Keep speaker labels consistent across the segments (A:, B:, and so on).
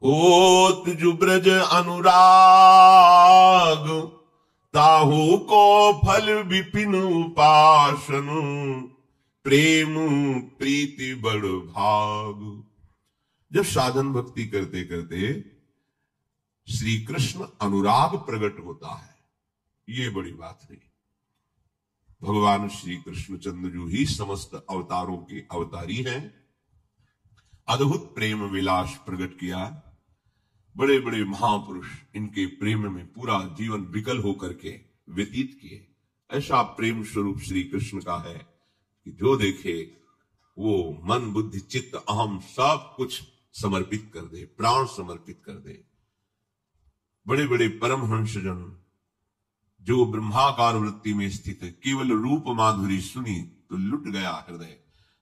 A: होत जुब्रज अनुराग, ताहू को फल विपिन उपासन, प्रेम प्रीति बड़ भाग। जब साधन भक्ति करते करते श्री कृष्ण अनुराग प्रकट होता है, ये बड़ी बात है। भगवान श्री कृष्ण चंद्रजू ही समस्त अवतारों के अवतारी हैं। अद्भुत प्रेम विलास प्रकट किया। बड़े बड़े महापुरुष इनके प्रेम में पूरा जीवन विकल होकर के व्यतीत किए। ऐसा प्रेम स्वरूप श्री कृष्ण का है कि जो देखे वो मन बुद्धि चित्त अहम सब कुछ समर्पित कर दे, प्राण समर्पित कर दे। बड़े बड़े परमहंसजन जो ब्रह्माकार वृत्ति में स्थित है, केवल रूप माधुरी सुनी तो लुट गया हृदय।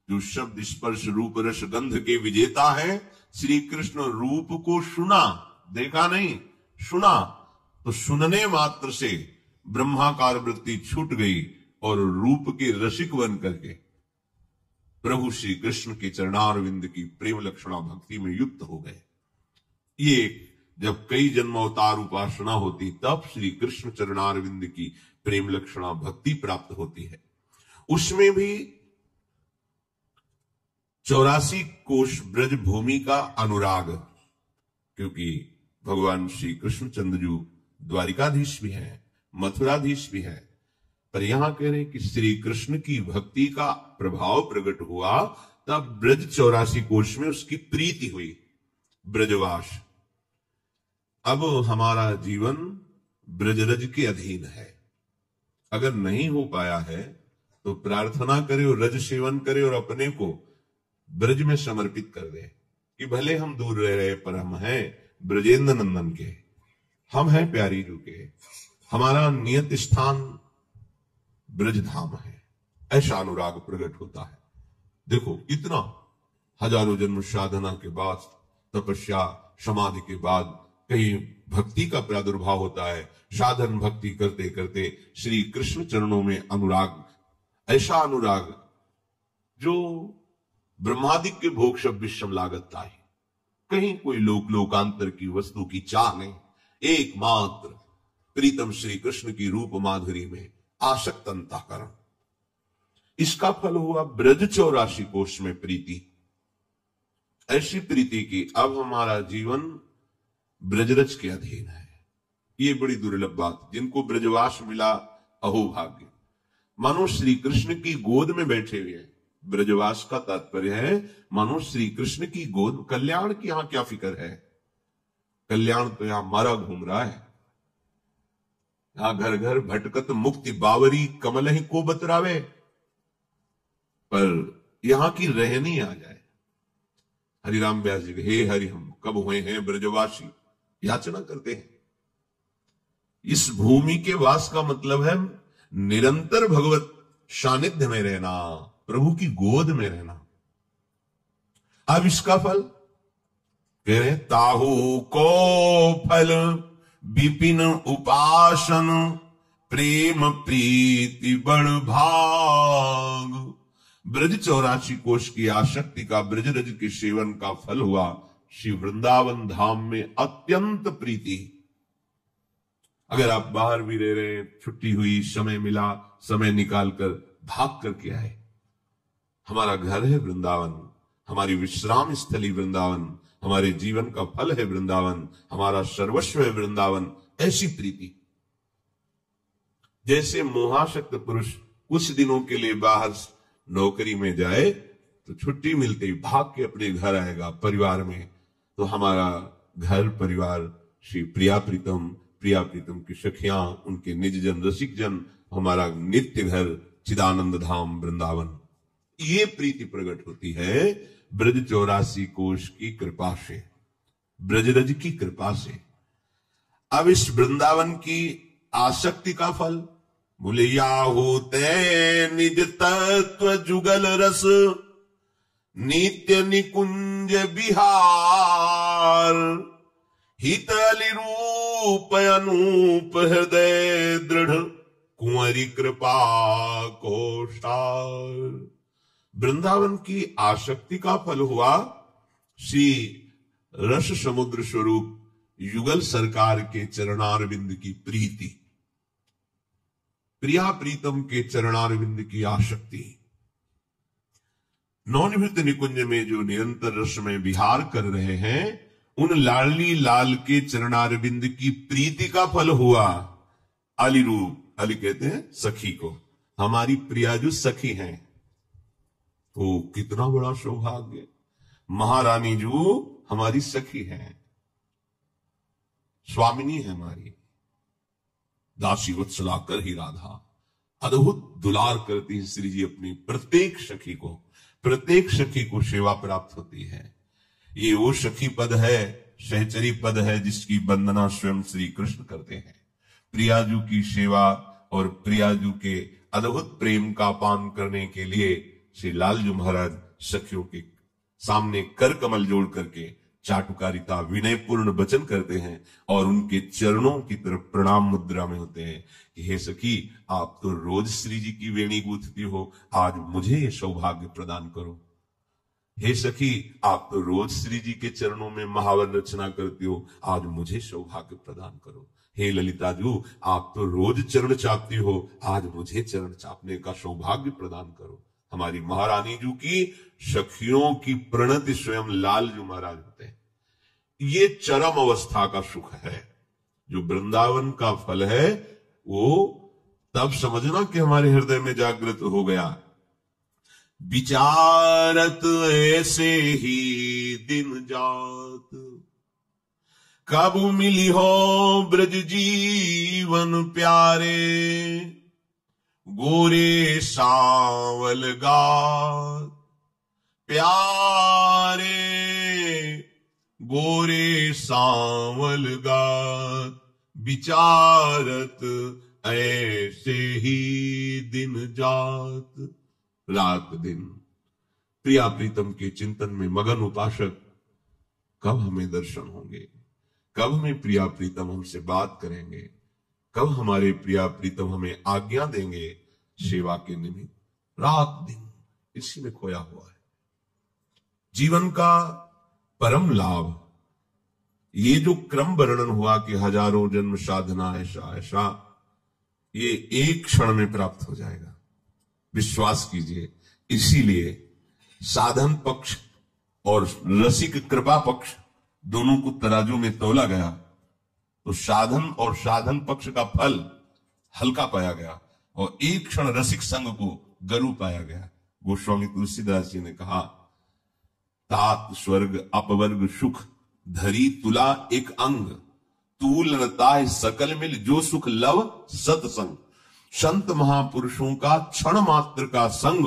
A: जो शब्द स्पर्श रूप रस गंध के विजेता है, श्री कृष्ण रूप को सुना, देखा नहीं, सुना, तो सुनने मात्र से ब्रह्माकार वृत्ति छूट गई और रूप के रसिक बन करके प्रभु श्री कृष्ण के चरणारविंद की प्रेम लक्षणा भक्ति में युक्त हो गए। ये जब कई जन्मावतार उपासना होती तब श्री कृष्ण चरणारविंद की प्रेम लक्षणा भक्ति प्राप्त होती है। उसमें भी 84 कोश ब्रज भूमि का अनुराग, क्योंकि भगवान श्री कृष्ण चंद्रजू द्वारिकाधीश भी है, मथुराधीश भी है, पर यहां कह रहे हैं कि श्री कृष्ण की भक्ति का प्रभाव प्रकट हुआ तब ब्रज 84 कोश में उसकी प्रीति हुई, ब्रजवास। अब हमारा जीवन ब्रजरज के अधीन है। अगर नहीं हो पाया है तो प्रार्थना करे और रज सेवन करे और अपने को ब्रज में समर्पित कर दे कि भले हम दूर रह रहे पर हम हैं ब्रजेंद्र नंदन के, हम हैं प्यारी जू के, हमारा नियत स्थान ब्रजधाम है। ऐसा अनुराग प्रकट होता है। देखो इतना हजारों जन्म साधना के बाद, तपस्या समाधि के बाद कहीं भक्ति का प्रादुर्भाव होता है। साधन भक्ति करते करते श्री कृष्ण चरणों में अनुराग, ऐसा अनुराग जो ब्रह्मादिक के भोग शब्द विषम लागत है। कहीं कोई लोकांतर की वस्तु की चाह नहीं, एकमात्र प्रीतम श्री कृष्ण की रूप माधुरी में आसक्त अंतःकरण। इसका फल हुआ ब्रज 84 कोश में प्रीति, ऐसी प्रीति की अब हमारा जीवन ब्रजरज के अधीन है। ये बड़ी दुर्लभ बात, जिनको ब्रजवास मिला अहो भाग्य। मानो श्री कृष्ण की गोद में बैठे हुए हैं। ब्रजवास का तात्पर्य है मानो श्री कृष्ण की गोद। कल्याण की यहां क्या फिक्र है? कल्याण तो यहां मारा घूम रहा है। यहां घर घर भटकत मुक्ति बावरी कमल ही को बतरावे, पर यहां की रहनी आ जाए। हरिराम व्यास जी, हे हरि हम कब हुए हैं ब्रजवासी, याचना करते हैं। इस भूमि के वास का मतलब है निरंतर भगवत सानिध्य में रहना, प्रभु की गोद में रहना। अब इसका फल कह रहे, ताहू को फल विपिन उपासन, प्रेम प्रीति बड़ भाग। ब्रज 84 कोश की आसक्ति का, ब्रजरज के सेवन का फल हुआ श्री वृंदावन धाम में अत्यंत प्रीति। अगर आप बाहर भी रह रहे, छुट्टी हुई, समय मिला, समय निकालकर भाग करके आए। हमारा घर है वृंदावन, हमारी विश्राम स्थली वृंदावन, हमारे जीवन का फल है वृंदावन, हमारा सर्वस्व है वृंदावन। ऐसी प्रीति, जैसे मोहाशक्त पुरुष कुछ दिनों के लिए बाहर नौकरी में जाए तो छुट्टी मिलते ही भाग के अपने घर आएगा परिवार में। तो हमारा घर परिवार श्री प्रिया प्रीतम की सखियां, उनके निजजन रसिक जन, हमारा नित्य घर चिदानंद धाम वृंदावन। ये प्रीति प्रकट होती है ब्रज 84 कोश की कृपा से, ब्रजरज की कृपा से। अब इस वृंदावन की आसक्ति का फल बोले, याहू ते निज तत्व जुगल रस, नित्य निकुंज बिहार, हितलि रूप अनूप हृदय दृढ़, कुंवरी कृपा कोशार। वृंदावन की आसक्ति का फल हुआ श्री रस समुद्र स्वरूप युगल सरकार के चरणारविंद की प्रीति, प्रिया प्रीतम के चरणारविंद की आसक्ति, नवनिभृत निकुंज में जो निरंतर रस में विहार कर रहे हैं, उन लाडली लाल के चरणारविंद की प्रीति का फल हुआ अली रूप। अली कहते हैं सखी को, हमारी प्रिया जो सखी हैं, तो कितना बड़ा सौभाग्य, महारानी जो हमारी सखी हैं, स्वामिनी है हमारी, दासी वत्सला कर ही राधा। अद्भुत दुलार करती है श्री जी अपनी प्रत्येक सखी को, प्रत्येक सखी को सेवा प्राप्त होती है। ये वो सखी पद है, सहचरी पद है, जिसकी वंदना स्वयं श्री कृष्ण करते हैं। प्रियाजू की सेवा और प्रियाजू के अद्भुत प्रेम का पान करने के लिए श्री लालजू महाराज सखियों के सामने कर कमल जोड़ करके चाटुकारिता विनयपूर्ण वचन करते हैं और उनके चरणों की तरफ प्रणाम मुद्रा में होते हैं कि हे सखी, आप तो रोज श्री जी की वेणी गूंथती हो, आज मुझे ये सौभाग्य प्रदान करो। हे सखी, आप तो रोज श्री जी के चरणों में महावर रचना करती हो, आज मुझे सौभाग्य प्रदान करो। हे ललिता जू, आप तो रोज चरण चापती हो, आज मुझे चरण चापने का सौभाग्य प्रदान करो। हमारी महारानी जू की सखियों की प्रणति स्वयं लालजू महाराज होते हैं। ये चरम अवस्था का सुख है, जो वृंदावन का फल है, वो तब समझना कि हमारे हृदय में जागृत हो गया। विचारत ऐसे ही दिन जात, कब मिली हो ब्रज जीवन प्यारे, गोरे सावल गात प्यारे, गोरे सावल गात, विचारत ऐसे ही दिन जात। रात दिन प्रिया प्रीतम के चिंतन में मगन उपासक कब हमें दर्शन होंगे, कब हमें प्रिया प्रीतम हमसे बात करेंगे, कब हमारे प्रिया प्रीतम हमें आज्ञा देंगे सेवा के निमित्त। रात दिन इसी में खोया हुआ है। जीवन का परम लाभ, ये जो क्रम वर्णन हुआ कि हजारों जन्म साधना ऐसा ऐसा, ये एक क्षण में प्राप्त हो जाएगा, विश्वास कीजिए। इसीलिए साधन पक्ष और रसिक कृपा पक्ष दोनों को तराजू में तोला गया, तो साधन और साधन पक्ष का फल हल्का पाया गया और एक क्षण रसिक संग को गरु पाया गया। गोस्वामी तुलसीदास जी ने कहा, तात स्वर्ग अपवर्ग सुख धरी तुला एक अंग, तूल नताय सकल मिल जो सुख लव सत्संग। संत महापुरुषों का क्षण मात्र का संग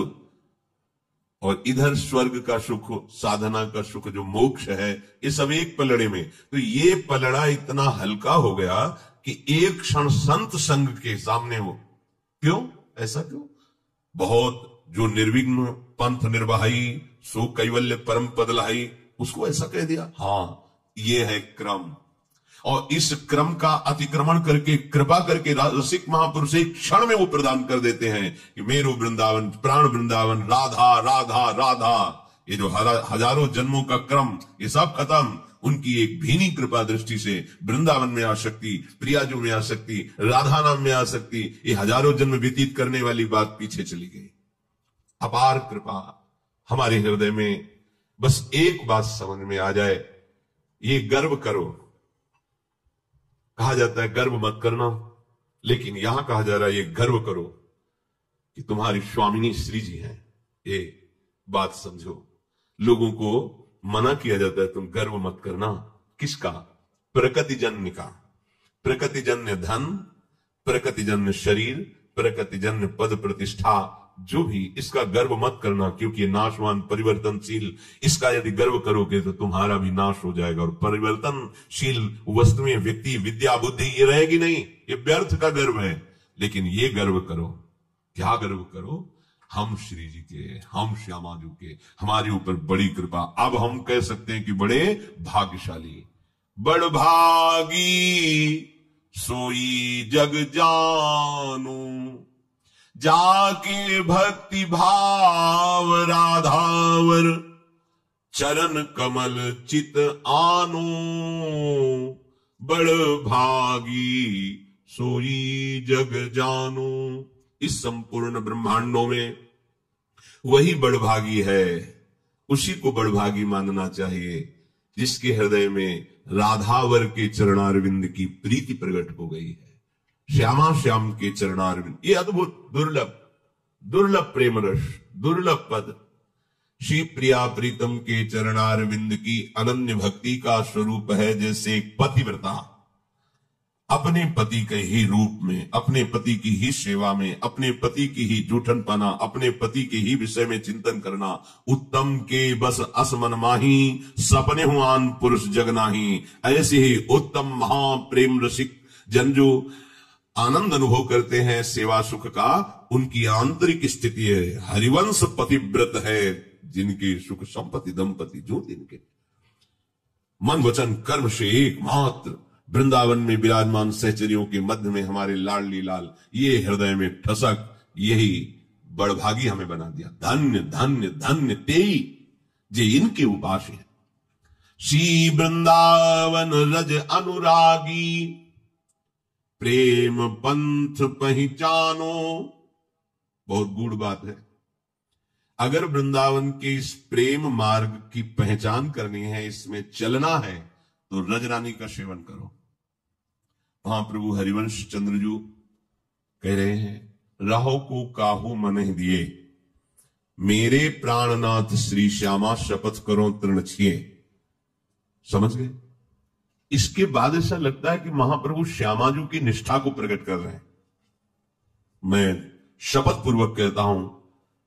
A: और इधर स्वर्ग का सुख, साधना का सुख जो मोक्ष है, ये सब एक पलड़े में। तो ये पलड़ा इतना हल्का हो गया कि एक क्षण संत संग के सामने हो। क्यों ऐसा क्यों? बहुत जो निर्विघ्न पंथ निर्वाही सो कैवल्य परम पद लाई, उसको ऐसा कह दिया। हाँ, ये है क्रम, और इस क्रम का अतिक्रमण करके कृपा करके रसिक महापुरुष एक क्षण में वो प्रदान कर देते हैं कि मेरो वृंदावन, प्राण वृंदावन, राधा राधा राधा। ये जो हजारों जन्मों का क्रम, ये सब खत्म। उनकी एक भीनी कृपा दृष्टि से वृंदावन में आसक्ति, प्रियाजू में आसक्ति, राधा नाम में आसक्ति, ये हजारों जन्म व्यतीत करने वाली बात पीछे चली गई। अपार कृपा हमारे हृदय में। बस एक बात समझ में आ जाए, ये गर्व करो। कहा जाता है गर्व मत करना, लेकिन यहां कहा जा रहा है ये गर्व करो कि तुम्हारी स्वामिनी श्री जी हैं। ये बात समझो। लोगों को मना किया जाता है तुम गर्व मत करना। किसका? प्रकृतिजन्य का। प्रकृतिजन्य धन, प्रकृतिजन्य शरीर, प्रकृतिजन्य पद प्रतिष्ठा, जो भी, इसका गर्व मत करना, क्योंकि ये नाशवान परिवर्तनशील। इसका यदि गर्व करोगे तो तुम्हारा भी नाश हो जाएगा, और परिवर्तनशील वस्तुएं, व्यक्ति, विद्या, बुद्धि, ये रहेगी नहीं। ये व्यर्थ का गर्व है। लेकिन ये गर्व करो। क्या गर्व करो? हम श्री जी के, हम श्यामाजू के, हमारे ऊपर बड़ी कृपा। अब हम कह सकते हैं कि बड़े भाग्यशाली, बड़ भागी सोई जग जानू, जाके भक्ति भाव राधावर, चरण कमल चित आनो, बड़ भागी सोई जग जानो। इस संपूर्ण ब्रह्मांडों में वही बड़भागी है, उसी को बड़भागी मानना चाहिए जिसके हृदय में राधावर के चरणारविंद की प्रीति प्रकट हो गई है। श्यामा श्याम के चरणारविंद, ये अद्भुत दुर्लभ दुर्लभ प्रेम रस, दुर्लभ पद। श्री प्रिया प्रीतम के चरणारविंद की अनन्य भक्ति का स्वरूप है जैसे एक पतिव्रता अपने पति के ही रूप में, अपने पति की ही सेवा में, अपने पति की ही जूठन पाना, अपने पति के ही विषय में चिंतन करना। उत्तम के बस असमन माही, सपने हुआन पुरुष जगनाही। ऐसे ही उत्तम महाप्रेम रसिक जन जो आनंद अनुभव करते हैं सेवा सुख का, उनकी आंतरिक स्थिति है हरिवंश पतिव्रत है, जिनके सुख संपत्ति दंपति जो जिनके मन वचन कर्म से एकमात्र वृंदावन में विराजमान सहचरियों के मध्य में हमारे लाडली लाल, ये हृदय में ठसक, यही बड़भागी हमें बना दिया। धन्य धन्य धन्य तेई जे इनके उपास है। श्री वृंदावन रज अनुरागी, प्रेम पंथ पहचानो। बहुत गूढ़ बात है। अगर वृंदावन के इस प्रेम मार्ग की पहचान करनी है, इसमें चलना है, तो रजरानी का सेवन करो। वहां प्रभु हरिवंश चंद्रजू कह रहे हैं, राहो को काहू मन दिए, मेरे प्राणनाथ श्री श्यामा शपथ करो तृण छिए। समझ गए? इसके बाद ऐसा लगता है कि महाप्रभु श्यामाजू की निष्ठा को प्रकट कर रहे हैं। मैं शपथ पूर्वक कहता हूं,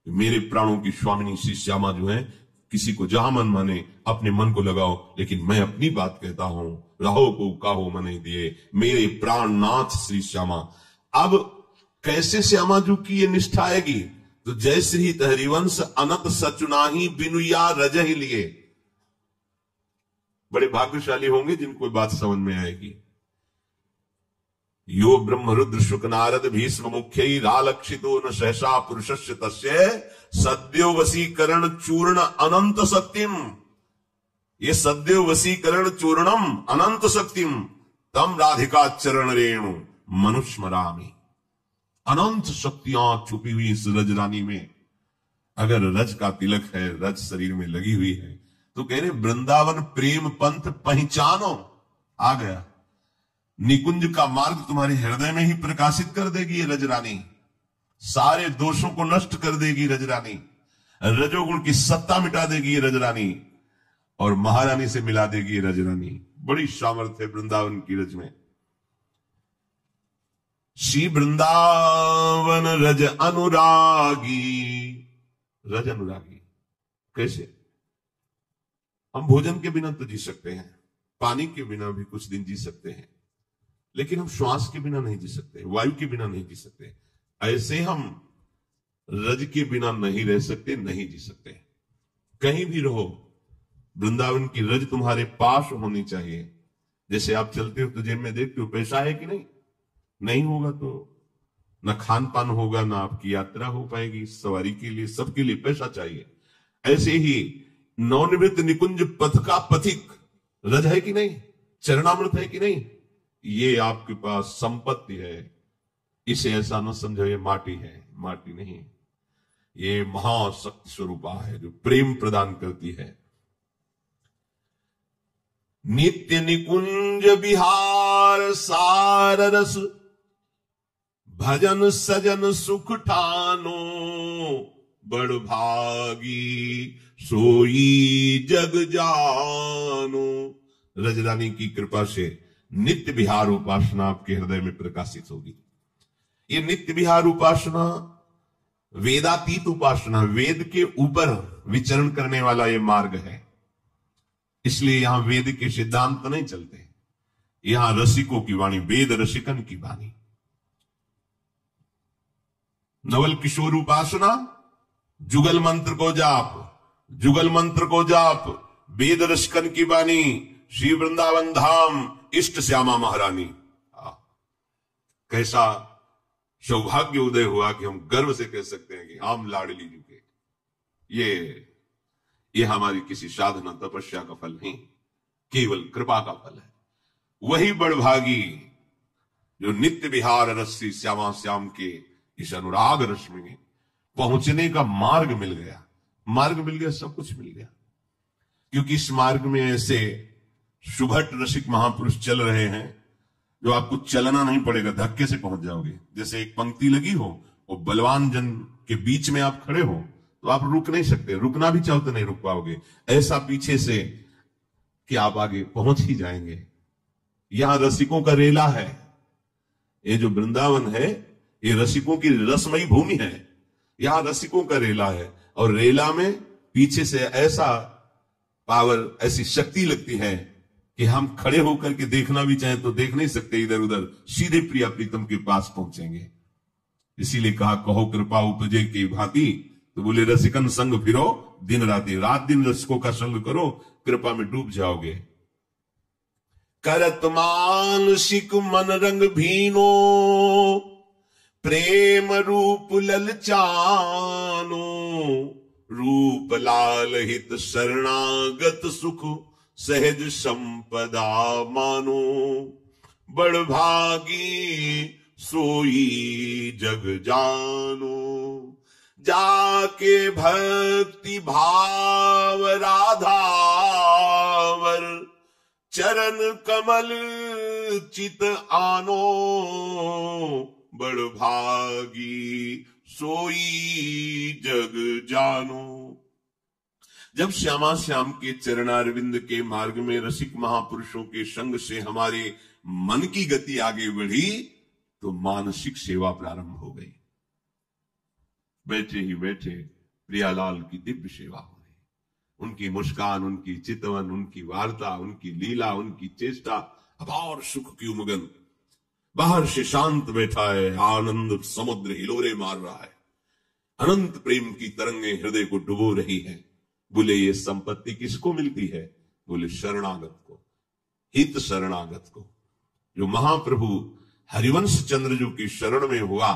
A: मेरे प्राणों की स्वामिनी श्री श्यामा जो है, किसी को जहां मन माने अपने मन को लगाओ, लेकिन मैं अपनी बात कहता हूं, राहो को काहो मन दिए, मेरे प्राणनाथ श्री श्यामा। अब कैसे श्यामाजू की ये निष्ठा आएगी? तो जय श्री हरिवंश अनंत सचुनाही बिनुया रज ही लिए। बड़े भाग्यशाली होंगे जिनको बात समझ में आएगी। यो ब्रह्म रुद्र शुक नारद भीष्म मुख्य रालक्षितो न सहसा पुरुषस्य तस्य सद्यो वसीकरण चूर्ण अनंत शक्तिम। ये सद्यो वसीकरण चूर्णम अनंत शक्तिम तम राधिका चरण रेणु मनुष्मरामी। अनंत शक्तियां छुपी हुई इस रजरानी में। अगर रज का तिलक है, रज शरीर में लगी हुई है, तो कह रहे वृंदावन प्रेम पंथ पहचानो। आ गया निकुंज का मार्ग तुम्हारे हृदय में ही प्रकाशित कर देगी ये रजरानी। सारे दोषों को नष्ट कर देगी रजरानी। रजोगुण की सत्ता मिटा देगी ये रजरानी और महारानी से मिला देगी ये रजरानी। बड़ी सामर्थ्य है वृंदावन की रज में। श्री वृंदावन रज अनुरागी। रज अनुरागी कैसे? हम भोजन के बिना तो जी सकते हैं, पानी के बिना भी कुछ दिन जी सकते हैं, लेकिन हम श्वास के बिना नहीं जी सकते, वायु के बिना नहीं जी सकते। ऐसे हम रज के बिना नहीं रह सकते, नहीं जी सकते। कहीं भी रहो, वृंदावन की रज तुम्हारे पास होनी चाहिए। जैसे आप चलते हो तो जेब में देखते हो पैसा है कि नहीं, नहीं होगा तो ना खान पान होगा, ना आपकी यात्रा हो पाएगी। सवारी के लिए, सबके लिए पैसा चाहिए। ऐसे ही नवनिवृत्त निकुंज पथ का पथिक रज है कि नहीं, चरणामृत है कि नहीं, ये आपके पास संपत्ति है। इसे ऐसा न समझो ये माटी है, माटी नहीं, ये महाशक्ति स्वरूपा है जो प्रेम प्रदान करती है। नित्य निकुंज विहार सार रस, भजन सजन सुख ठानो, बड़ भागी सोई जग जानो। रजरानी की कृपा से नित्य विहार उपासना आपके हृदय में प्रकाशित होगी। ये नित्य विहार उपासना वेदातीत उपासना, वेद के ऊपर विचरण करने वाला ये मार्ग है। इसलिए यहां वेद के सिद्धांत नहीं चलते, यहां रसिकों की वाणी, वेद रसिकन की वाणी। नवल किशोर उपासना, जुगल मंत्र को जाप, जुगल मंत्र को जाप, वेद रसिकन की वाणी, श्री वृंदावन धाम, इष्ट श्यामा महारानी। कैसा सौभाग्य उदय हुआ कि हम गर्व से कह सकते हैं कि हम लाडली जी के। ये हमारी किसी साधना तपस्या का फल नहीं, केवल कृपा का फल है। वही बड़भागी जो नित्य विहार रस्सी श्यामा श्याम के इस अनुराग रस में पहुंचने का मार्ग मिल गया। मार्ग मिल गया, सब कुछ मिल गया, क्योंकि इस मार्ग में ऐसे सुभट रसिक महापुरुष चल रहे हैं जो आपको चलना नहीं पड़ेगा, धक्के से पहुंच जाओगे। जैसे एक पंक्ति लगी हो और बलवान जन के बीच में आप खड़े हो तो आप रुक नहीं सकते, रुकना भी चाहो तो नहीं रुक पाओगे, ऐसा पीछे से कि आप आगे पहुंच ही जाएंगे। यहां रसिकों का रेला है। ये जो वृंदावन है ये रसिकों की रसमयी भूमि है। यहां रसिकों का रेला है और रेला में पीछे से ऐसा पावर, ऐसी शक्ति लगती है कि हम खड़े होकर के देखना भी चाहें तो देख नहीं सकते, इधर उधर, सीधे प्रिया प्रीतम के पास पहुंचेंगे। इसीलिए कहा कहो कृपा उपजे की भांति, तो बोले रसिकन संग फिरो दिन राति, रात दिन रसिकों का संग करो, कृपा में डूब जाओगे। करत मानसिक मन रंग भीनो, प्रेम रूप ललचानो, रूप लाल हित शरणागत सुख सहज संपदा मानो। बड़भागी सोई जग जानो, जाके भक्ति भाव राधावर, चरण कमल चित आनो। बड़भागी सोई जग जानो। जब श्यामा श्याम के चरणारविंद के मार्ग में रसिक महापुरुषों के संग से हमारे मन की गति आगे बढ़ी तो मानसिक सेवा प्रारंभ हो गई। बैठे ही बैठे प्रियालाल की दिव्य सेवा हो रही। उनकी मुस्कान, उनकी चितवन, उनकी वार्ता, उनकी लीला, उनकी चेष्टा अपार सुख की उमगन। बाहर से शांत बैठा है, आनंद समुद्र हिलोरे मार रहा है, अनंत प्रेम की तरंगे हृदय को डुबो रही है। बोले ये संपत्ति किसको मिलती है? बोले शरणागत को, हित शरणागत को। जो महाप्रभु हरिवंश चंद्रजू की शरण में हुआ,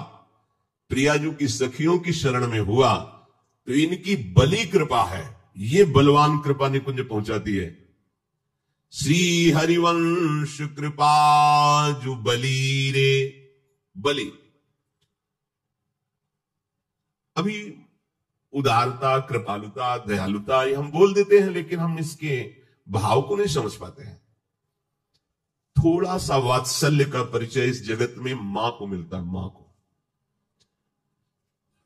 A: प्रियाजू की सखियों की शरण में हुआ, तो इनकी बली कृपा है, ये बलवान कृपा निकुंज पहुंचाती है। श्री हरिवंश कृपा जु बली रे, बली। अभी उदारता, कृपालुता, दयालुता ये हम बोल देते हैं, लेकिन हम इसके भाव को नहीं समझ पाते हैं। थोड़ा सा वात्सल्य का परिचय इस जगत में मां को मिलता है। मां को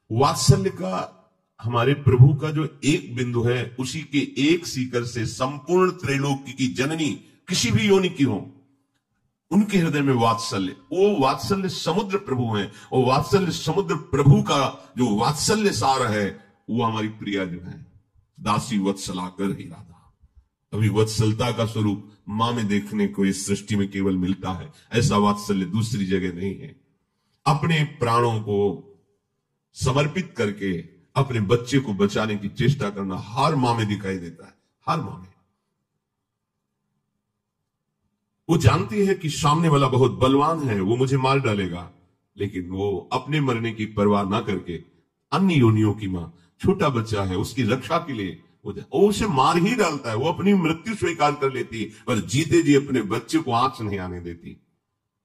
A: वात्सल्य का, हमारे प्रभु का जो एक बिंदु है, उसी के एक सीकर से संपूर्ण त्रैलोक्य की जननी किसी भी योनि की हो, उनके हृदय में वात्सल्य, वो वात्सल्य समुद्र प्रभु है। वो वात्सल्य समुद्र प्रभु का जो वात्सल्य सार है, वो हमारी प्रिया जो है, दासी वत्सला कर ही राधा। अभी वत्सलता का स्वरूप मां में देखने को इस सृष्टि में केवल मिलता है, ऐसा वात्सल्य दूसरी जगह नहीं है। अपने प्राणों को समर्पित करके अपने बच्चे को बचाने की चेष्टा करना हर मां में दिखाई देता है, हर मां में। वो जानती है कि सामने वाला बहुत बलवान है, वो मुझे मार डालेगा, लेकिन वो अपने मरने की परवाह ना करके अन्य योनियों की मां, छोटा बच्चा है, उसकी रक्षा के लिए वो उसे मार ही डालता है। वो अपनी मृत्यु स्वीकार कर लेती है, पर जीते जी अपने बच्चे को आंच नहीं आने देती।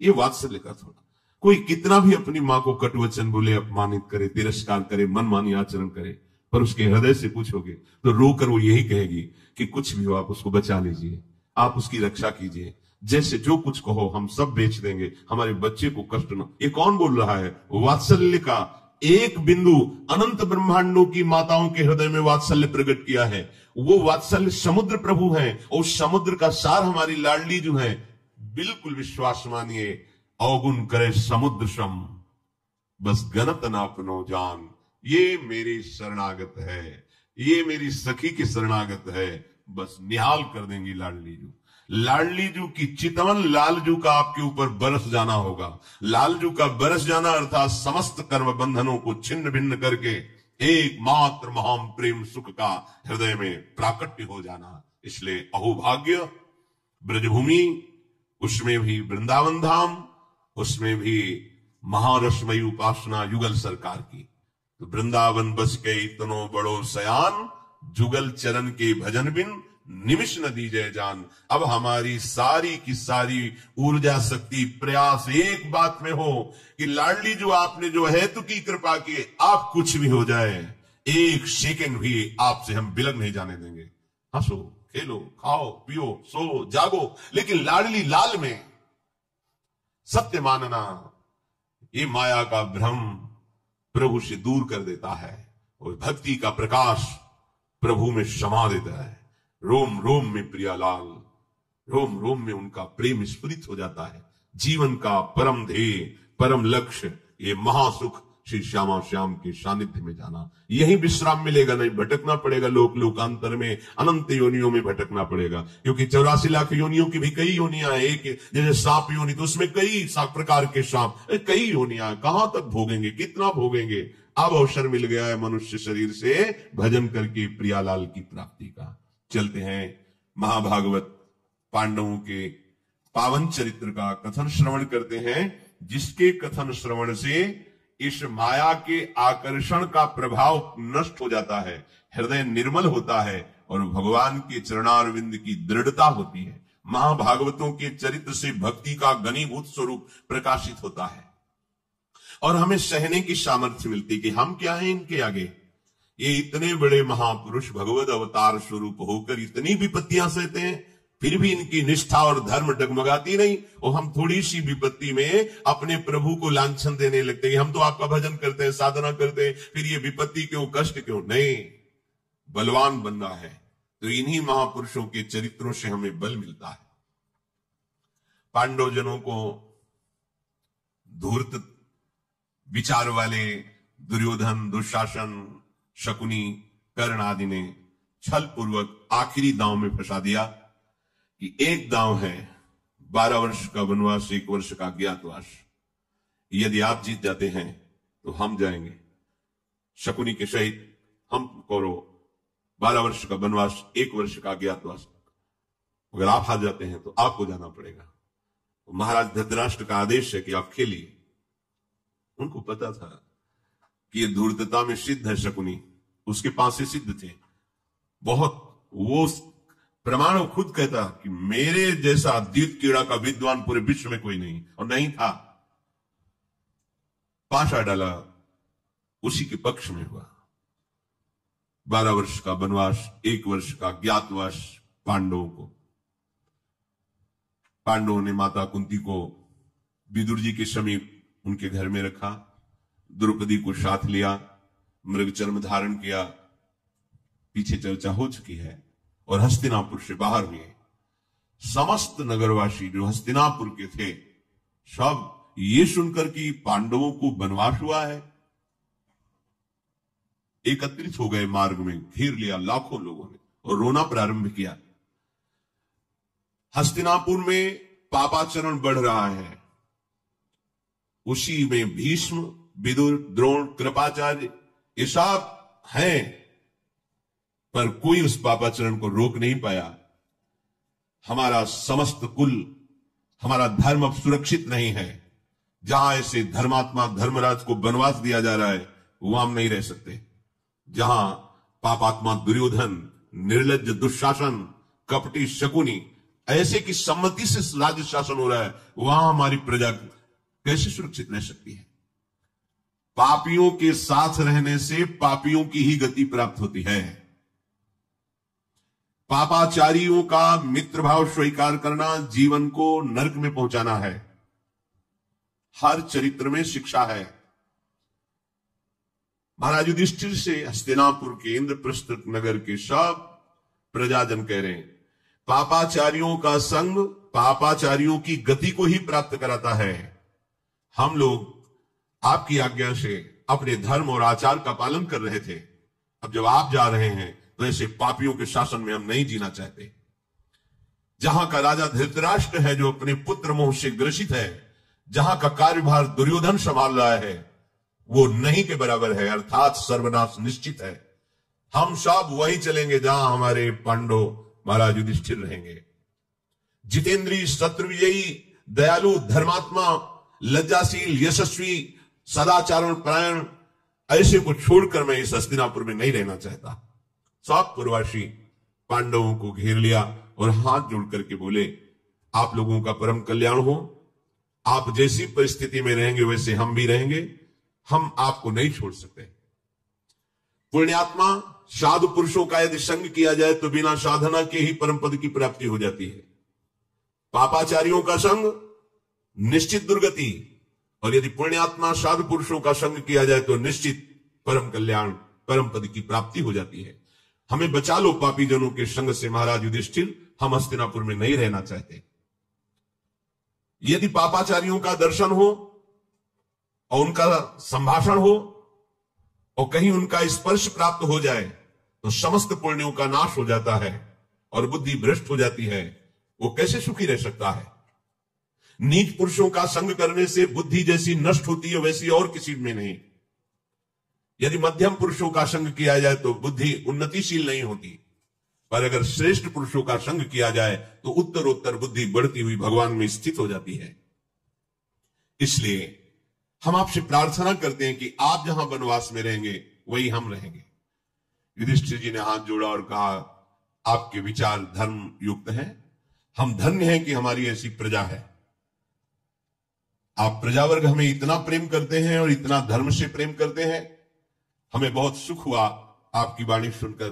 A: ये वात्सल्य का थोड़ा। कोई कितना भी अपनी मां को कटुवचन बोले, अपमानित करे, तिरस्कार करे, मनमानी आचरण करे, पर उसके हृदय से पूछोगे तो रोकर वो यही कहेगी कि कुछ भी हो, आप उसको बचा लीजिए, आप उसकी रक्षा कीजिए, जैसे जो कुछ कहो हम सब बेच देंगे, हमारे बच्चे को कष्ट न। ये कौन बोल रहा है? वात्सल्य का एक बिंदु अनंत ब्रह्मांडों की माताओं के हृदय में वात्सल्य प्रकट किया है। वो वात्सल्य समुद्र प्रभु है, और समुद्र का सार हमारी लाडली जो है। बिल्कुल विश्वास मानिए, अवगुण करे समुद्र सम, बस गणत न अपनो जान। ये मेरी शरणागत है, ये मेरी सखी की शरणागत है, बस निहाल कर देंगी लाडली जू। लाडली जू की चितवन लालजू का आपके ऊपर बरस जाना होगा। लालजू का बरस जाना अर्थात समस्त कर्म बंधनों को छिन्न भिन्न करके एकमात्र महान प्रेम सुख का हृदय में प्राकट्य हो जाना। इसलिए अहोभाग्य ब्रजभूमि, उसमें भी वृंदावन धाम, उसमें भी महारसमयी उपासना युगल सरकार की। तो वृंदावन बस के इतनो बड़ो सयान, जुगल चरण के भजन बिन निमिष न दीजिए जान। अब हमारी सारी की सारी ऊर्जा शक्ति प्रयास एक बात में हो कि लाडली जो आपने जो है तो की कृपा की, आप कुछ भी हो जाए, एक सेकंड भी आपसे हम बिलग नहीं जाने देंगे। हंसो, खेलो, खाओ, पियो, सो, जागो, लेकिन लाडली लाल में सत्य मानना, ये माया का भ्रम प्रभु से दूर कर देता है और भक्ति का प्रकाश प्रभु में समा देता है। रोम रोम में प्रियालाल, रोम रोम में उनका प्रेम स्फुरित हो जाता है। जीवन का परम ध्येय, परम लक्ष्य, ये महासुख श्री श्यामा श्याम के सानिध्य में जाना, यही विश्राम मिलेगा। नहीं भटकना पड़ेगा लोक लोकांतर में, अनंत योनियों में भटकना पड़ेगा, क्योंकि 84 लाख योनियों की भी कई योनियां हैं। एक जैसे सांप योनि, तो उसमें कई प्रकार के सांप, कई योनियां, कहां तक भोगेंगे, कितना भोगेंगे। अब अवसर मिल गया है मनुष्य शरीर से भजन करके प्रियालाल की प्राप्ति का। चलते हैं महाभागवत पांडवों के पावन चरित्र का कथन श्रवण करते हैं, जिसके कथन श्रवण से इस माया के आकर्षण का प्रभाव नष्ट हो जाता है, हृदय निर्मल होता है और भगवान के चरणारविंद की दृढ़ता होती है। महाभागवतों के चरित्र से भक्ति का घनीभूत स्वरूप प्रकाशित होता है और हमें सहने की सामर्थ्य मिलती कि हम क्या हैं इनके आगे। ये इतने बड़े महापुरुष भगवत अवतार स्वरूप होकर इतनी विपत्तियां सहते हैं, फिर भी इनकी निष्ठा और धर्म डगमगाती नहीं, और हम थोड़ी सी विपत्ति में अपने प्रभु को लांछन देने लगते हैं। हम तो आपका भजन करते हैं, साधना करते हैं, फिर ये विपत्ति क्यों, कष्ट क्यों। नहीं, बलवान बनना है तो इन्हीं महापुरुषों के चरित्रों से हमें बल मिलता है। पांडवजनों को धूर्त विचार वाले दुर्योधन, दुशासन, शकुनी, कर्ण आदि ने छल पूर्वक आखिरी दांव में फंसा दिया कि एक दांव है 12 वर्ष का वनवास, 1 वर्ष का अज्ञातवास। यदि आप जीत जाते हैं तो हम जाएंगे शकुनी के सहित, हम करो 12 वर्ष का वनवास, 1 वर्ष का अज्ञातवास। अगर आप हार जाते हैं तो आपको जाना पड़ेगा। तो महाराज धृतराष्ट्र का आदेश है कि आप खेलिए। उनको पता था कि ये धूर्तता में सिद्ध है शकुनी, उसके पास से सिद्ध थे बहुत। वो प्रमाण खुद कहता कि मेरे जैसा द्वित कीड़ा का विद्वान पूरे विश्व में कोई नहीं, और नहीं था। पाशा डाला, उसी के पक्ष में हुआ। 12 वर्ष का वनवास, 1 वर्ष का ज्ञातवास पांडवों को। पांडवों ने माता कुंती को विदुर जी के समीप उनके घर में रखा, द्रौपदी को साथ लिया, मृग चर्म धारण किया। पीछे चर्चा हो चुकी है। और हस्तिनापुर से बाहर हुए। समस्त नगरवासी जो हस्तिनापुर के थे, सब ये सुनकर कि पांडवों को वनवास हुआ है, एकत्रित हो गए, मार्ग में घेर लिया लाखों लोगों ने और रोना प्रारंभ किया। हस्तिनापुर में पापाचरण बढ़ रहा है। उसी में भीष्म, विदुर, द्रोण, कृपाचार्य ये सब हैं, पर कोई उस पापाचरण को रोक नहीं पाया। हमारा समस्त कुल, हमारा धर्म अब सुरक्षित नहीं है। जहां ऐसे धर्मात्मा धर्मराज को वनवास दिया जा रहा है, वहां हम नहीं रह सकते। जहां पापात्मा दुर्योधन, निर्लज्ज दुशासन, कपटी शकुनी ऐसे की सम्मति से राज्य शासन हो रहा है, वहां हमारी प्रजा कैसे सुरक्षित रह सकती है। पापियों के साथ रहने से पापियों की ही गति प्राप्त होती है। पापाचारियों का मित्र भाव स्वीकार करना जीवन को नरक में पहुंचाना है। हर चरित्र में शिक्षा है। महाराज युधिष्ठिर से हस्तिनापुर के इंद्रप्रस्थ नगर के सब प्रजाजन कह रहे हैं, पापाचारियों का संग पापाचारियों की गति को ही प्राप्त कराता है। हम लोग आपकी आज्ञा से अपने धर्म और आचार का पालन कर रहे थे, अब जब आप जा रहे हैं तो ऐसे पापियों के शासन में हम नहीं जीना चाहते। जहां का राजा धृतराष्ट्र है जो अपने पुत्र मोह से ग्रसित है, जहां का कार्यभार दुर्योधन संभाल रहा है, वो नहीं के बराबर है, अर्थात सर्वनाश निश्चित है। हम सब वही चलेंगे जहां हमारे पांडव महाराज युधिष्ठिर रहेंगे। जितेंद्रीय, शत्रुविजयी, दयालु, धर्मात्मा, लज्जाशील, यशस्वी, सदाचारण परायण, ऐसे को छोड़कर मैं इस हस्तिनापुर में नहीं रहना चाहता। सब पूर्वासी पांडवों को घेर लिया और हाथ जोड़ करके बोले, आप लोगों का परम कल्याण हो, आप जैसी परिस्थिति में रहेंगे वैसे हम भी रहेंगे, हम आपको नहीं छोड़ सकते। पुण्यात्मा साधु पुरुषों का यदि संग किया जाए तो बिना साधना के ही परम पद की प्राप्ति हो जाती है। पापाचारियों का संग निश्चित दुर्गति, और यदि पुण्यात्मा साधु पुरुषों का संग किया जाए तो निश्चित परम कल्याण, परम पद की प्राप्ति हो जाती है। हमें बचा लो पापी जनों के संग से महाराज युधिष्ठिर, हम हस्तिनापुर में नहीं रहना चाहते। यदि पापाचारियों का दर्शन हो और उनका संभाषण हो और कहीं उनका स्पर्श प्राप्त हो जाए तो समस्त पुण्यों का नाश हो जाता है और बुद्धि भ्रष्ट हो जाती है। वो कैसे सुखी रह सकता है? नीच पुरुषों का संग करने से बुद्धि जैसी नष्ट होती है वैसी और किसी में नहीं। यदि मध्यम पुरुषों का संग किया जाए तो बुद्धि उन्नतिशील नहीं होती, पर अगर श्रेष्ठ पुरुषों का संग किया जाए तो उत्तरोत्तर बुद्धि बढ़ती हुई भगवान में स्थित हो जाती है। इसलिए हम आपसे प्रार्थना करते हैं कि आप जहां वनवास में रहेंगे वही हम रहेंगे। युधिष्ठिर जी ने हाथ जोड़ा और कहा, आपके विचार धर्म युक्त हैं, हम धन्य हैं कि हमारी ऐसी प्रजा है। आप प्रजावर्ग हमें इतना प्रेम करते हैं और इतना धर्म से प्रेम करते हैं, हमें बहुत सुख हुआ आपकी वाणी सुनकर।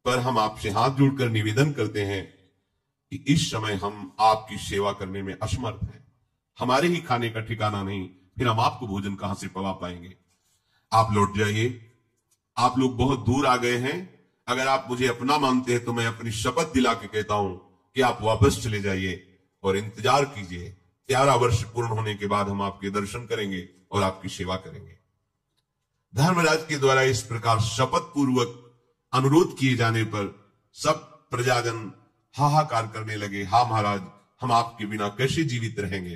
A: पर हम आपसे हाथ जोड़कर निवेदन करते हैं कि इस समय हम आपकी सेवा करने में असमर्थ हैं। हमारे ही खाने का ठिकाना नहीं, फिर हम आपको भोजन कहां से पवा पाएंगे? आप लौट जाइए, आप लोग बहुत दूर आ गए हैं। अगर आप मुझे अपना मानते हैं तो मैं अपनी शपथ दिला के कहता हूं कि आप वापस चले जाइए और इंतजार कीजिए। 13 वर्ष पूर्ण होने के बाद हम आपके दर्शन करेंगे और आपकी सेवा करेंगे। धर्मराज के द्वारा इस प्रकार शपथ पूर्वक अनुरोध किए जाने पर सब प्रजाजन हाहाकार करने लगे, हा महाराज, हम आपके बिना कैसे जीवित रहेंगे?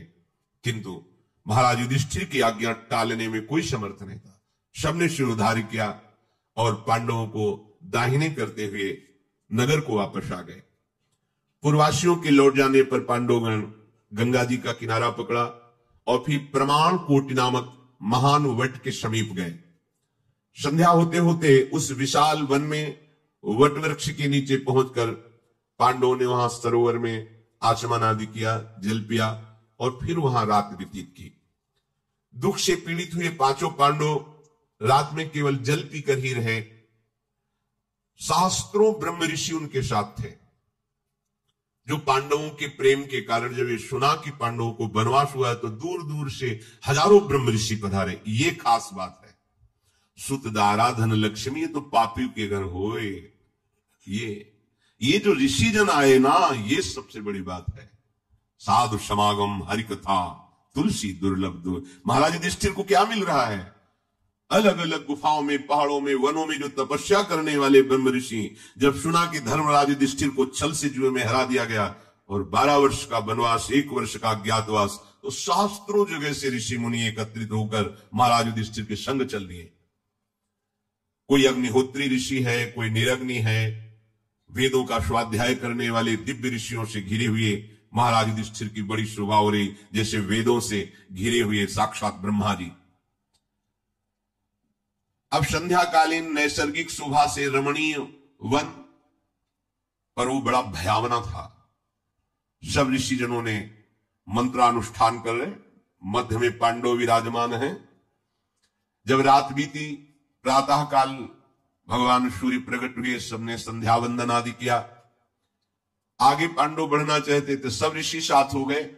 A: किंतु महाराज युधिष्ठिर की आज्ञा टालने में कोई समर्थ नहीं था। सबने शिरोधार्य किया और पांडवों को दाहिने करते हुए नगर को वापस आ गए। पूर्ववासियों के लौट जाने पर पांडवगण गंगा जी का किनारा पकड़ा और फिर प्रमाण कोटि नामक महान वट के समीप गए। संध्या होते होते उस विशाल वन में वट वृक्ष के नीचे पहुंचकर पांडवों ने वहां सरोवर में आचमन आदि किया, जल पिया और फिर वहां रात व्यतीत की। दुख से पीड़ित हुए पांचों पांडव रात में केवल जल पीकर ही रहे। सहस्त्रों ब्रह्म ऋषि उनके साथ थे, जो पांडवों के प्रेम के कारण जब ये सुना कि पांडवों को वनवास हुआ है तो दूर दूर से हजारों ब्रह्म ऋषि पधारे। ये खास बात है। सुत दारा धन लक्ष्मी तो पापी के घर होए। ये जो ऋषि जन आए ना, ये सबसे बड़ी बात है। साधु समागम, हरि कथा, तुलसी दुर्लभ। महाराज युधिष्ठिर को क्या मिल रहा है? अलग अलग गुफाओं में, पहाड़ों में, वनों में जो तपस्या करने वाले ब्रह्म ऋषि जब सुना कि धर्मराज युधिष्ठिर को छल से जुए में हरा दिया गया और 12 वर्ष का वनवास, 1 वर्ष का अज्ञातवास, तो शास्त्रों जगह से ऋषि मुनि एकत्रित होकर महाराज युधिष्ठिर के संग चल दिए। कोई अग्निहोत्री ऋषि है, कोई निरग्नि है, वेदों का स्वाध्याय करने वाले दिव्य ऋषियों से घिरे हुए महाराज युधिष्ठिर की बड़ी शोभा हो रही, जैसे वेदों से घिरे हुए साक्षात ब्रह्मा जी। अब संध्याकालीन नैसर्गिक शोभा से रमणीय वन, पर वो बड़ा भयावना था। सब ऋषि जनों ने मंत्रानुष्ठान कर रहे, मध्य में पांडव विराजमान हैं। जब रात बीती, प्रातः काल भगवान सूर्य प्रकट हुए, सबने संध्या वंदन आदि किया। आगे पांडव बढ़ना चाहते थे, सब ऋषि साथ हो गए।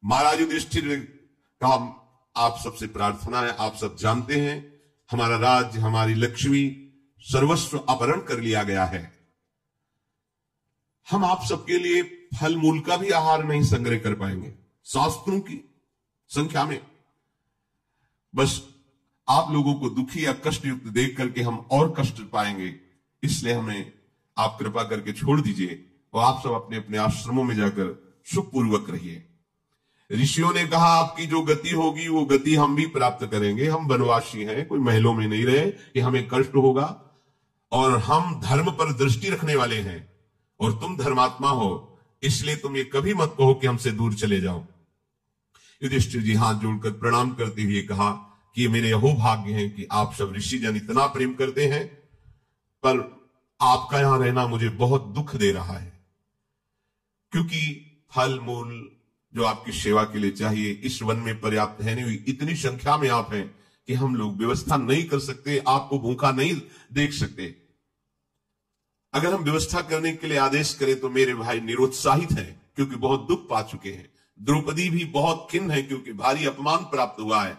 A: महाराज युधिष्ठिर ने कहा, आप सबसे प्रार्थना है, आप सब जानते हैं हमारा राज्य, हमारी लक्ष्मी, सर्वस्व अपहरण कर लिया गया है। हम आप सबके लिए फल मूल का भी आहार नहीं संग्रह कर पाएंगे, शास्त्रों की संख्या में। बस आप लोगों को दुखी या कष्ट युक्त देख करके हम और कष्ट पाएंगे, इसलिए हमें आप कृपा करके छोड़ दीजिए और आप सब अपने अपने आश्रमों में जाकर सुखपूर्वक रहिए। ऋषियों ने कहा, आपकी जो गति होगी वो गति हम भी प्राप्त करेंगे। हम वनवासी हैं, कोई महलों में नहीं रहे कि हमें कष्ट होगा, और हम धर्म पर दृष्टि रखने वाले हैं और तुम धर्मात्मा हो, इसलिए तुम ये कभी मत कहो कि हमसे दूर चले जाओ। युधिष्ठिर जी हाथ जोड़कर प्रणाम करते हुए कहा कि मेरे अहोभाग्य हैं कि आप सब ऋषि जन इतना प्रेम करते हैं पर आपका यहां रहना मुझे बहुत दुख दे रहा है, क्योंकि फल मूल जो आपकी सेवा के लिए चाहिए इस वन में पर्याप्त है नहीं। इतनी संख्या में आप हैं कि हम लोग व्यवस्था नहीं कर सकते, आपको भूखा नहीं देख सकते। अगर हम व्यवस्था करने के लिए आदेश करें तो मेरे भाई निरुत्साहित हैं, क्योंकि बहुत दुख पा चुके हैं। द्रौपदी भी बहुत खिन्न है, क्योंकि भारी अपमान प्राप्त हुआ है।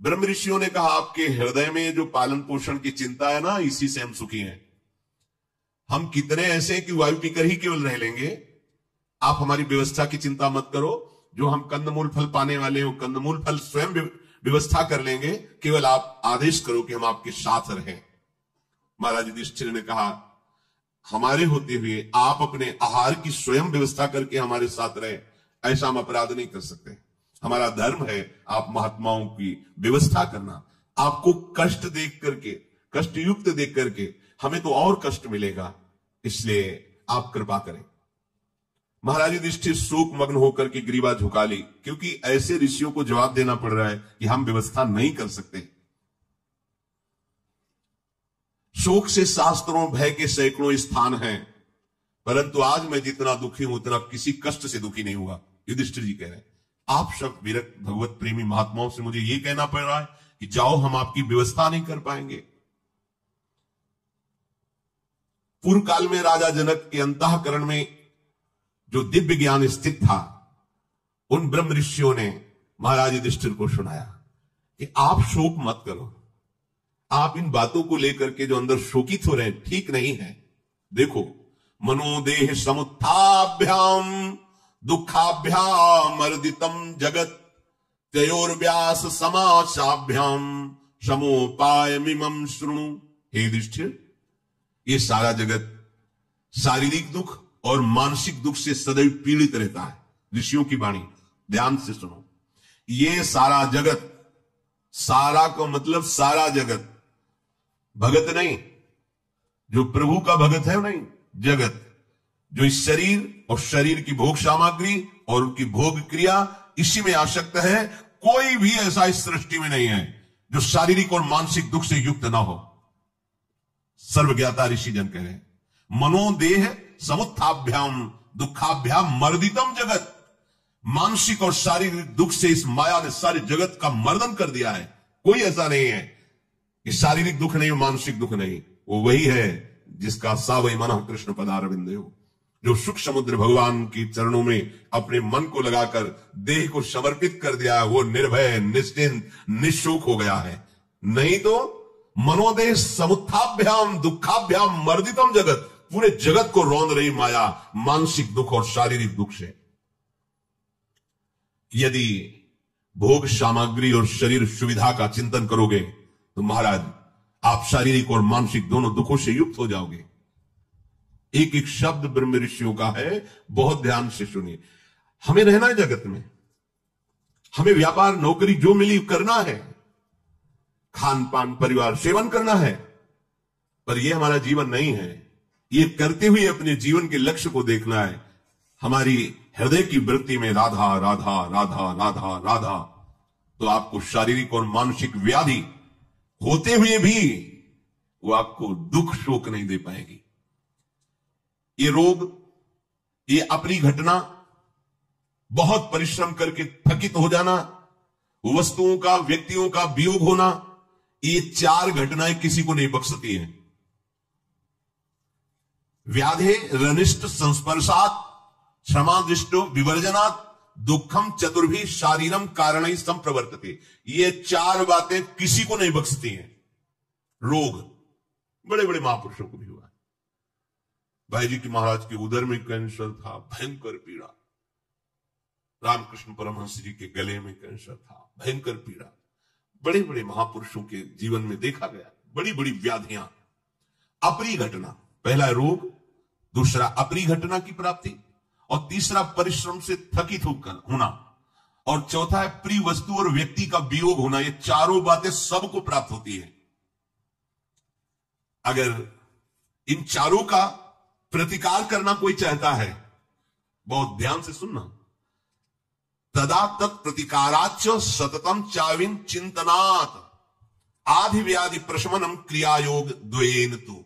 A: ब्रह्म ऋषियों ने कहा, आपके हृदय में जो पालन पोषण की चिंता है ना, इसी से हम सुखी हैं। हम कितने ऐसे कि वायु पीकर ही केवल रह लेंगे। आप हमारी व्यवस्था की चिंता मत करो। जो हम कंदमूल फल पाने वाले हो, कंदमूल फल स्वयं व्यवस्था कर लेंगे, केवल आप आदेश करो कि हम आपके साथ रहें। महाराज युधिष्ठिर ने कहा, हमारे होते हुए आप अपने आहार की स्वयं व्यवस्था करके हमारे साथ रहे, ऐसा हम अपराध नहीं कर सकते। हमारा धर्म है आप महात्माओं की व्यवस्था करना। आपको कष्ट देख करके, कष्ट युक्त देख करके हमें तो और कष्ट मिलेगा, इसलिए आप कृपा करें। महाराज युधिष्ठिर शोक मग्न होकर के ग्रीवा झुका ली, क्योंकि ऐसे ऋषियों को जवाब देना पड़ रहा है कि हम व्यवस्था नहीं कर सकते। शोक से शास्त्रों भय के सैकड़ों स्थान हैं, परंतु आज मैं जितना दुखी हूं उतना किसी कष्ट से दुखी नहीं हुआ। युधिष्ठिर जी कह रहे हैं, आप सब विरक्त भगवत प्रेमी महात्माओं से मुझे यह कहना पड़ रहा है कि जाओ, हम आपकी व्यवस्था नहीं कर पाएंगे। पूर्व काल में राजा जनक के अंतःकरण में जो दिव्य ज्ञान स्थित था, उन ब्रह्म ऋषियों ने महाराज युधिष्ठिर को सुनाया कि आप शोक मत करो। आप इन बातों को लेकर के जो अंदर शोकित हो रहे हैं, ठीक नहीं है। देखो, मनोदेह समुत्थाभ्याम दुखाभ्याम अर्दितम जगत तयोर्व्यास समासाभ्याम समोपायमिमं शृणु। हे युधिष्ठिर, ये सारा जगत शारीरिक दुख और मानसिक दुख से सदैव पीड़ित रहता है। ऋषियों की वाणी ध्यान से सुनो। ये सारा जगत, सारा का मतलब सारा जगत, भगत नहीं, जो प्रभु का भगत है नहीं, जगत जो इस शरीर और शरीर की भोग सामग्री और उनकी भोग क्रिया इसी में आसक्त है। कोई भी ऐसा इस सृष्टि में नहीं है जो शारीरिक और मानसिक दुख से युक्त ना हो। सर्वज्ञाता ऋषि जन कह रहे हैं, मनोदेह समुत्थाभ्याम दुखाभ्याम मर्दितम जगत। मानसिक और शारीरिक दुख से इस माया ने सारे जगत का मर्दन कर दिया है। कोई ऐसा नहीं है कि शारीरिक दुख नहीं, मानसिक दुख नहीं। वो वही है जिसका सावई मन कृष्ण पदारविंदे हो, जो सुख समुद्र भगवान की चरणों में अपने मन को लगाकर देह को समर्पित कर दिया है, वो निर्भय निश्चिंत निशोक हो गया है। नहीं तो मनोदेह समुत्थाभ्याम दुखाभ्याम मर्दितम जगत, पूरे जगत को रौंद रही माया मानसिक दुख और शारीरिक दुख से। यदि भोग सामग्री और शरीर सुविधा का चिंतन करोगे तो महाराज आप शारीरिक और मानसिक दोनों दुखों से युक्त हो जाओगे। एक एक शब्द ब्रह्म ऋषियों का है, बहुत ध्यान से सुनिए। हमें रहना है जगत में, हमें व्यापार नौकरी जो मिली करना है, खान पान परिवार सेवन करना है, पर यह हमारा जीवन नहीं है। ये करते हुए अपने जीवन के लक्ष्य को देखना है। हमारी हृदय की वृत्ति में राधा राधा राधा राधा राधा, तो आपको शारीरिक और मानसिक व्याधि होते हुए भी वो आपको दुख शोक नहीं दे पाएगी। ये रोग, ये अपनी घटना, बहुत परिश्रम करके थकित हो जाना, वस्तुओं का व्यक्तियों का वियोग होना, ये चार घटनाएं किसी को नहीं बख्शती हैं। व्याधे रनिष्ठ संस्पर्शात क्षमादिष्टो विवर्जनात् दुखम चतुर्भी शारीरम कारण संप्रवर्तते। ये चार बातें किसी को नहीं बख्शती हैं। रोग बड़े बड़े महापुरुषों को भी हुआ। भाई जी की महाराज के उदर में कैंसर था, भयंकर पीड़ा। रामकृष्ण परमहंस जी के गले में कैंसर था, भयंकर पीड़ा। बड़े बड़े महापुरुषों के जीवन में देखा गया बड़ी बड़ी व्याधियां। अपरी घटना, पहला रोग, दूसरा अपरी घटना की प्राप्ति, और तीसरा परिश्रम से थकित होकर होना, और चौथा है प्रिय वस्तु और व्यक्ति का वियोग होना। ये चारों बातें सबको प्राप्त होती है। अगर इन चारों का प्रतिकार करना कोई चाहता है, बहुत ध्यान से सुनना, तदा तत् प्रतिकाराच सततम चाविन चिंतनात्। आधि व्याधि प्रशमनम क्रियायोग द्वयेन तो।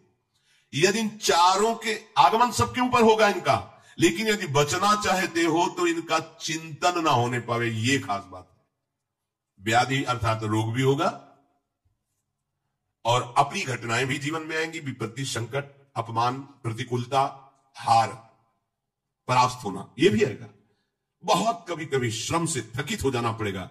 A: यदि इन चारों के आगमन सबके ऊपर होगा इनका, लेकिन यदि बचना चाहते हो तो इनका चिंतन ना होने पावे, ये खास बात है। व्याधि अर्थात रोग भी होगा और अपनी घटनाएं भी जीवन में आएंगी, विपत्ति, संकट, अपमान, प्रतिकूलता, हार, परास्त होना, यह भी आएगा। बहुत कभी कभी श्रम से थकित हो जाना पड़ेगा,